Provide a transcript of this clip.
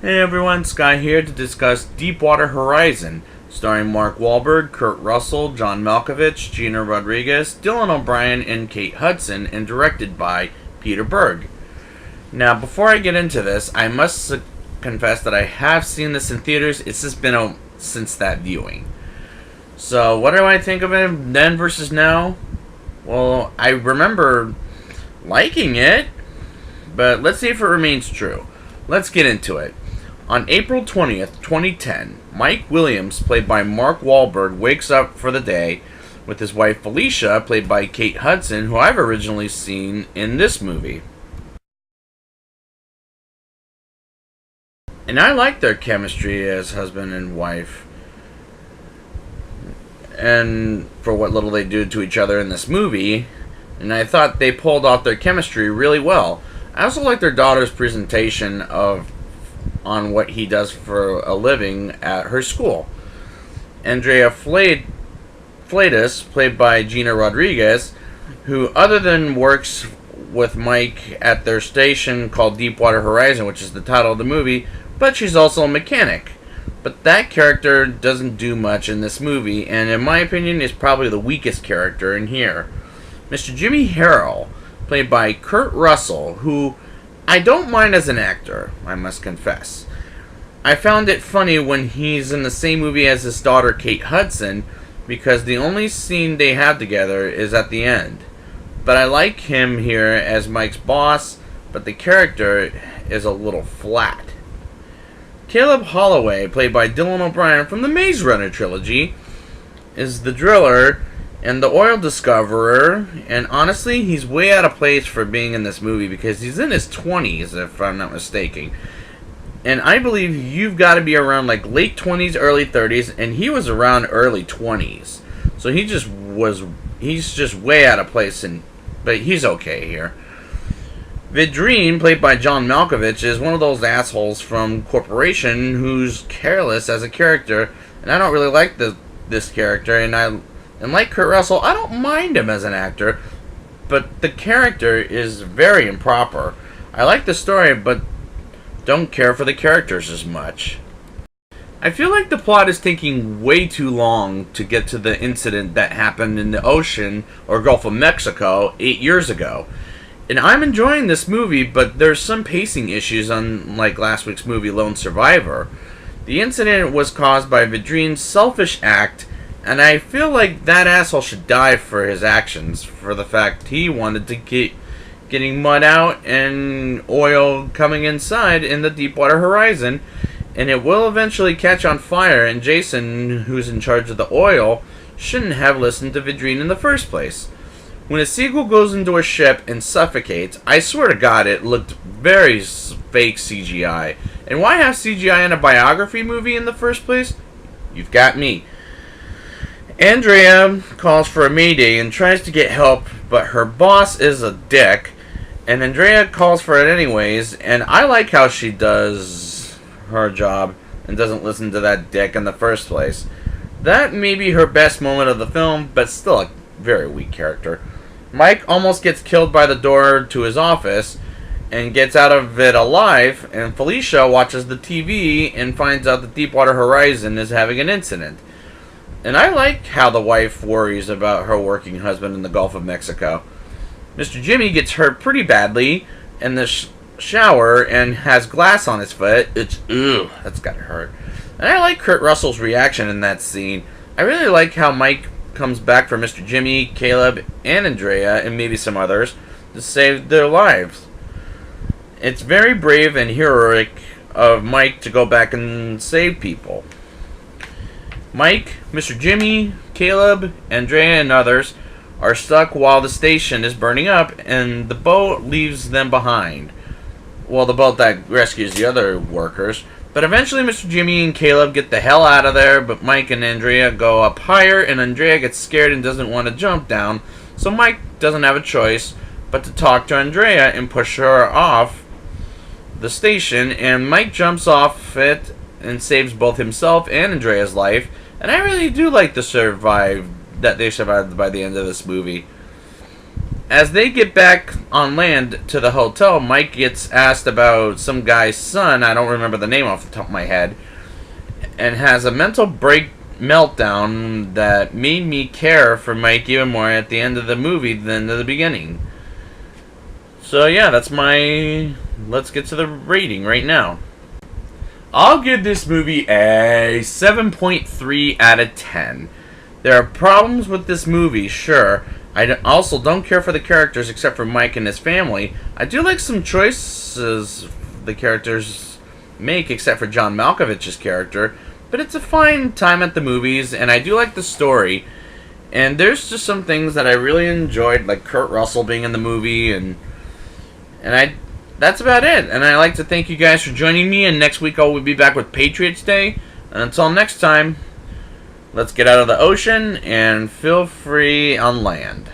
Hey everyone, Sky here to discuss Deepwater Horizon, starring Mark Wahlberg, Kurt Russell, John Malkovich, Gina Rodriguez, Dylan O'Brien, and Kate Hudson, and directed by Peter Berg. Now, before I get into this, I must confess that I have seen this in theaters. It's just been since that viewing. So, what do I think of it then versus now? Well, I remember liking it, but let's see if it remains true. Let's get into it. On April 20th, 2010, Mike Williams, played by Mark Wahlberg, wakes up for the day with his wife Felicia, played by Kate Hudson, who I've originally seen in this movie. And I like their chemistry as husband and wife. And for what little they do to each other in this movie, and I thought they pulled off their chemistry really well. I also like their daughter's presentation on what he does for a living at her school. Andrea Fleitas, played by Gina Rodriguez, who other than works with Mike at their station called Deepwater Horizon, which is the title of the movie, but she's also a mechanic. But that character doesn't do much in this movie, and in my opinion is probably the weakest character in here. Mr. Jimmy Harrell, played by Kurt Russell, who I don't mind as an actor, I must confess. I found it funny when he's in the same movie as his daughter Kate Hudson, because the only scene they have together is at the end. But I like him here as Mike's boss, but the character is a little flat. Caleb Holloway, played by Dylan O'Brien from the Maze Runner trilogy, is the driller and the oil discoverer, and honestly, he's way out of place for being in this movie because he's in his 20s, if I'm not mistaken. And I believe you've got to be around like late 20s, early 30s, and he was around early 20s. So he's just way out of place, but he's okay here. Vidrine, played by John Malkovich, is one of those assholes from Corporation who's careless as a character, and I don't really like this character, and like Kurt Russell, I don't mind him as an actor, but the character is very improper. I like the story, but don't care for the characters as much. I feel like the plot is taking way too long to get to the incident that happened in the ocean or Gulf of Mexico 8 years ago. And I'm enjoying this movie, but there's some pacing issues unlike last week's movie Lone Survivor. The incident was caused by Vidrine's selfish act, and I feel like that asshole should die for his actions, for the fact he wanted to keep getting mud out and oil coming inside in the Deepwater Horizon, and it will eventually catch on fire, and Jason, who's in charge of the oil, shouldn't have listened to Vidrine in the first place. When a seagull goes into a ship and suffocates, I swear to God it looked very fake CGI. And why have CGI in a biography movie in the first place? You've got me. Andrea calls for a mayday and tries to get help, but her boss is a dick, and Andrea calls for it anyways, and I like how she does her job and doesn't listen to that dick in the first place. That may be her best moment of the film, but still a very weak character. Mike almost gets killed by the door to his office and gets out of it alive, and Felicia watches the TV and finds out that Deepwater Horizon is having an incident. And I like how the wife worries about her working husband in the Gulf of Mexico. Mr. Jimmy gets hurt pretty badly in the shower and has glass on his foot. That's gotta hurt. And I like Kurt Russell's reaction in that scene. I really like how Mike comes back for Mr. Jimmy, Caleb, and Andrea, and maybe some others, to save their lives. It's very brave and heroic of Mike to go back and save people. Mike, Mr. Jimmy, Caleb, Andrea, and others are stuck while the station is burning up, and the boat leaves them behind. Well, the boat that rescues the other workers. But eventually Mr. Jimmy and Caleb get the hell out of there, but Mike and Andrea go up higher, and Andrea gets scared and doesn't want to jump down, so Mike doesn't have a choice but to talk to Andrea and push her off the station, and Mike jumps off it and saves both himself and Andrea's life, and I really do like they survived by the end of this movie. As they get back on land to the hotel, Mike gets asked about some guy's son. I don't remember the name off the top of my head, and has a mental meltdown that made me care for Mike even more at the end of the movie than at the beginning. So yeah, that's my... Let's get to the rating right now. I'll give this movie a 7.3 out of 10. There are problems with this movie, sure. I also don't care for the characters except for Mike and his family. I do like some choices the characters make, except for John Malkovich's character. But it's a fine time at the movies, and I do like the story. And there's just some things that I really enjoyed, like Kurt Russell being in the movie, and that's about it. And I'd like to thank you guys for joining me, and next week I will be back with Patriots Day. And until next time, let's get out of the ocean and feel free on land.